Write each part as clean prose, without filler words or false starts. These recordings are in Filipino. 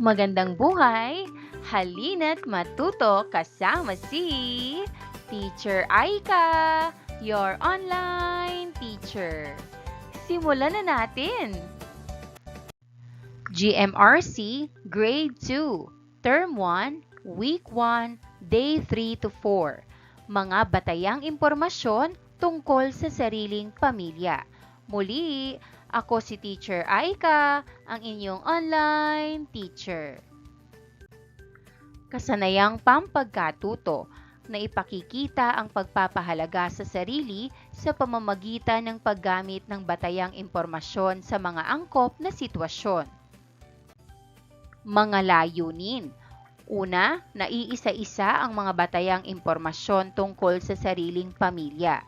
Magandang buhay! Halina't matuto kasama si Teacher Aika, your online teacher. Simulan na natin! GMRC Grade 2, Term 1, Week 1, Day 3 to 4. Mga batayang impormasyon tungkol sa sariling pamilya. Muli, ako si Teacher Aika, ang inyong online teacher. Kasanayang pampagkatuto na ipakikita ang pagpapahalaga sa sarili sa pamamagitan ng paggamit ng batayang impormasyon sa mga angkop na sitwasyon. Mga layunin. Una, naiisa-isa ang mga batayang impormasyon tungkol sa sariling pamilya.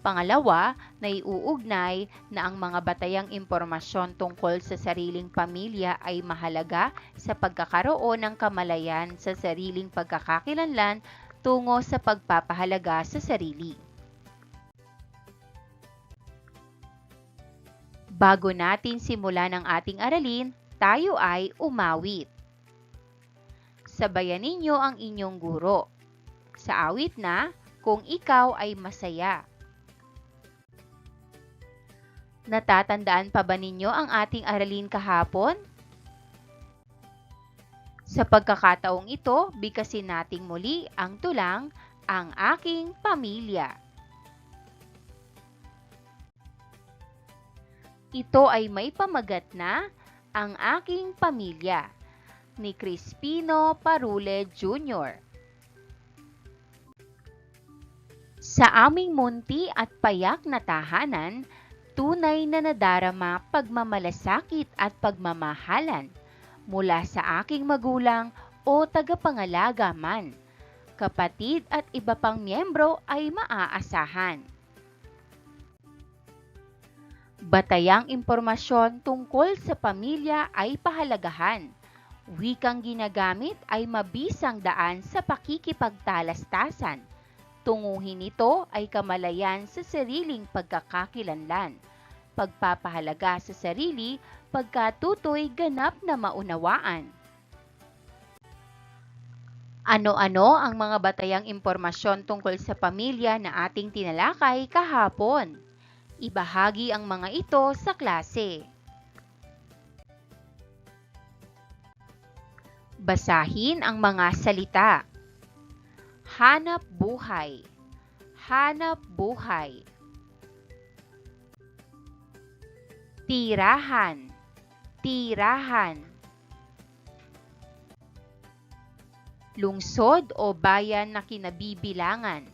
Pangalawa, naiuugnay na ang mga batayang impormasyon tungkol sa sariling pamilya ay mahalaga sa pagkakaroon ng kamalayan sa sariling pagkakakilanlan tungo sa pagpapahalaga sa sarili. Bago natin simulan ang ating aralin, tayo ay umawit. Sabayan ninyo ang inyong guro. Sa awit na, kung ikaw ay masaya. Natatandaan pa ba ninyo ang ating aralin kahapon? Sa pagkakataong ito, bigkasin nating muli ang tulang, ang aking pamilya. Ito ay may pamagat na, ang aking pamilya, ni Crispino Parule Jr. Sa aming munti at payak na tahanan, tunay na nadarama pagmamalasakit at pagmamahalan mula sa aking magulang o tagapangalaga man. Kapatid at iba pang miyembro ay maaasahan. Batayang impormasyon tungkol sa pamilya ay pahalagahan. Wikang ginagamit ay mabisang daan sa pakikipagtalastasan. Tunguhin ito ay kamalayan sa sariling pagkakakilanlan. Pagpapahalaga sa sarili, pagkatutoy ganap na maunawaan. Ano-ano ang mga batayang impormasyon tungkol sa pamilya na ating tinalakay kahapon? Ibahagi ang mga ito sa klase. Basahin ang mga salita. Hanap buhay. Hanap buhay. Tirahan. Tirahan. Lungsod o bayan na kinabibilangan.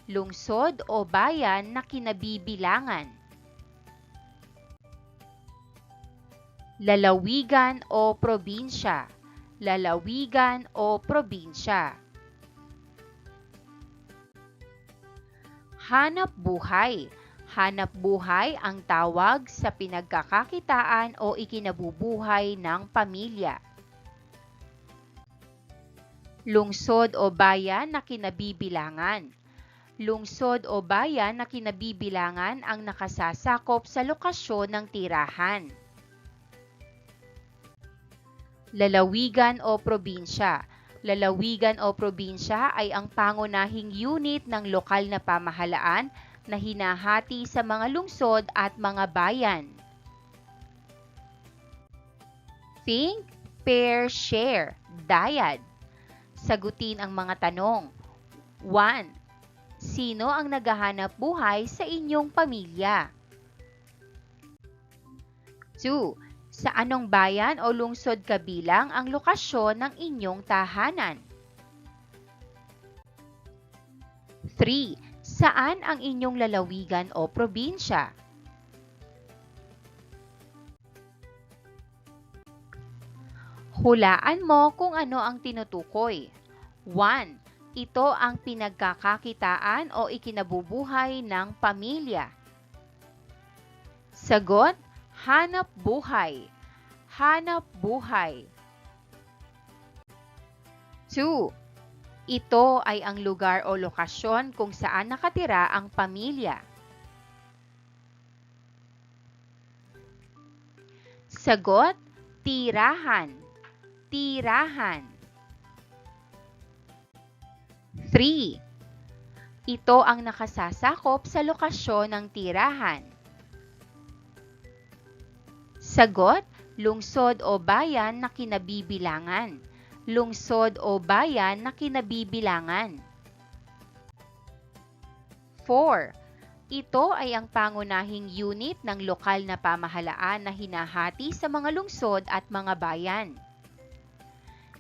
Lungsod o bayan na kinabibilangan. Lalawigan o probinsya. Lalawigan o probinsya. Hanap buhay. Hanap buhay ang tawag sa pinagkakakitaan o ikinabubuhay ng pamilya. Lungsod o bayan na kinabibilangan. Lungsod o bayan na kinabibilangan ang nakasasakop sa lokasyon ng tirahan. Lalawigan o probinsya. Lalawigan o probinsya ay ang pangunahing unit ng lokal na pamahalaan na hinahati sa mga lungsod at mga bayan. Think, pair, share, dyad. Sagutin ang mga tanong. 1. Sino ang naghahanap buhay sa inyong pamilya? 2. Sa anong bayan o lungsod kabilang ang lokasyon ng inyong tahanan? 3. Saan ang inyong lalawigan o probinsya? Hulaan mo kung ano ang tinutukoy. 1. Ito ang pinagkakakitaan o ikinabubuhay ng pamilya. Sagot, hanap buhay. Hanap buhay. 2. Ito ay ang lugar o lokasyon kung saan nakatira ang pamilya. Sagot, tirahan. tirahan. 3. Ito ang nakasasakop sa lokasyon ng tirahan. Sagot, lungsod o bayan na kinabibilangan. Lungsod o bayan na kinabibilangan. 4. Ito ay ang pangunahing unit ng lokal na pamahalaan na hinahati sa mga lungsod at mga bayan.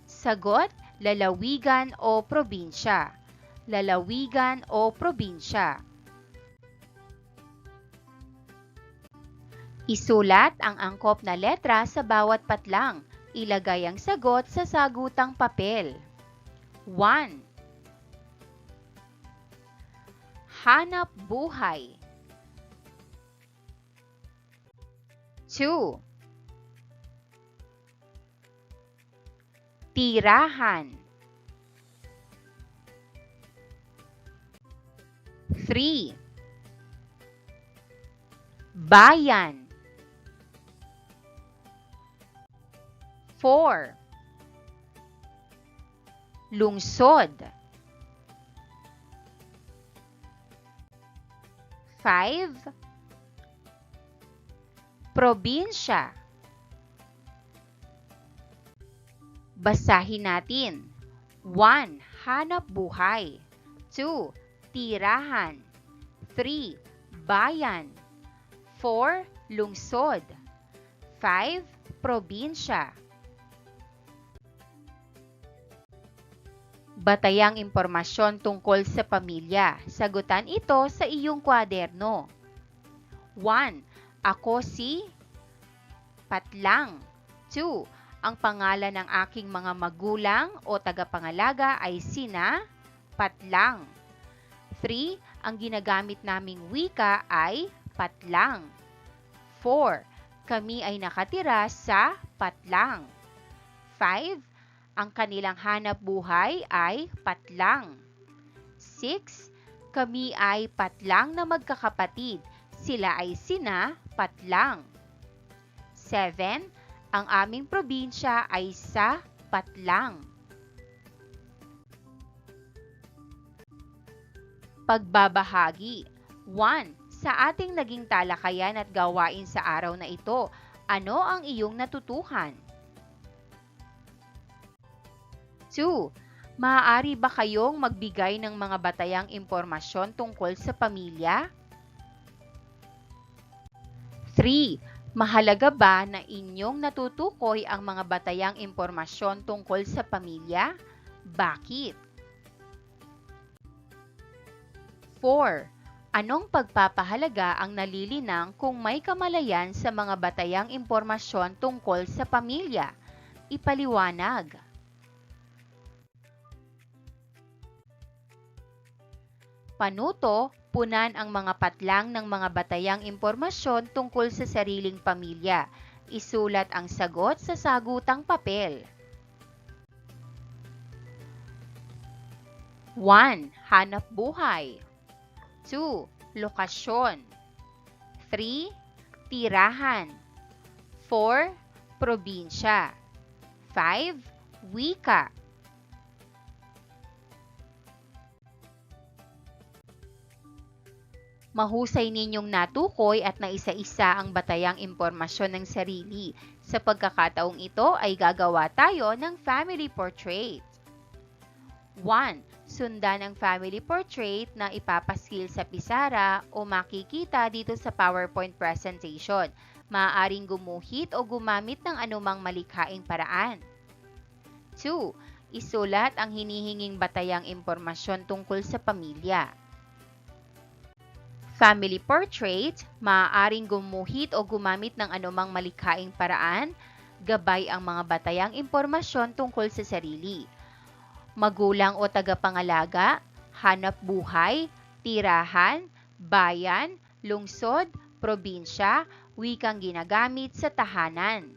Sagot, lalawigan o probinsya. Lalawigan o probinsya. Isulat ang angkop na letra sa bawat patlang. Ilagay ang sagot sa sagutang papel. 1. Hanap buhay. 2. Tirahan. 3. Bayan. 4. Lungsod. 5. Probinsya. Basahin natin. 1. Hanap buhay. 2. Tirahan. 3. Bayan. 4. Lungsod. 5. Probinsya. Batayang impormasyon tungkol sa pamilya. Sagutan ito sa iyong kwaderno. 1. Ako si Patlang. 2. Ang pangalan ng aking mga magulang o tagapangalaga ay sina Patlang. 3. Ang ginagamit naming wika ay Patlang. 4. Kami ay nakatira sa Patlang. 5. Ang kanilang hanap buhay ay Patlang. 6. Kami ay Patlang na magkakapatid. Sila ay sina Patlang. 7. Ang aming probinsya ay sa Patlang. Pagbabahagi. 1. Sa ating naging talakayan at gawain sa araw na ito, ano ang iyong natutuhan? 2. Maaari ba kayong magbigay ng mga batayang impormasyon tungkol sa pamilya? 3. Mahalaga ba na inyong natutukoy ang mga batayang impormasyon tungkol sa pamilya? Bakit? 4. Anong pagpapahalaga ang nalilinang kung may kamalayan sa mga batayang impormasyon tungkol sa pamilya? Ipaliwanag. Panuto, punan ang mga patlang ng mga batayang impormasyon tungkol sa sariling pamilya. Isulat ang sagot sa sagutang papel. 1. Hanap buhay. 2. Lokasyon. 3. Tirahan. 4. Probinsya. 5. Wika. Mahusay ninyong natukoy at naisa-isa ang batayang impormasyon ng sarili. Sa pagkakataong ito ay gagawa tayo ng family portrait. 1. Sundan ang family portrait na ipapaskil sa pisara o makikita dito sa PowerPoint presentation. Maaaring gumuhit o gumamit ng anumang malikhaing paraan. 2. Isulat ang hinihinging batayang impormasyon tungkol sa pamilya. Family portrait, maaaring gumuhit o gumamit ng anumang malikhaing paraan, gabay ang mga batayang impormasyon tungkol sa sarili. Magulang o tagapangalaga, hanap buhay, tirahan, bayan, lungsod, probinsya, wikang ginagamit sa tahanan.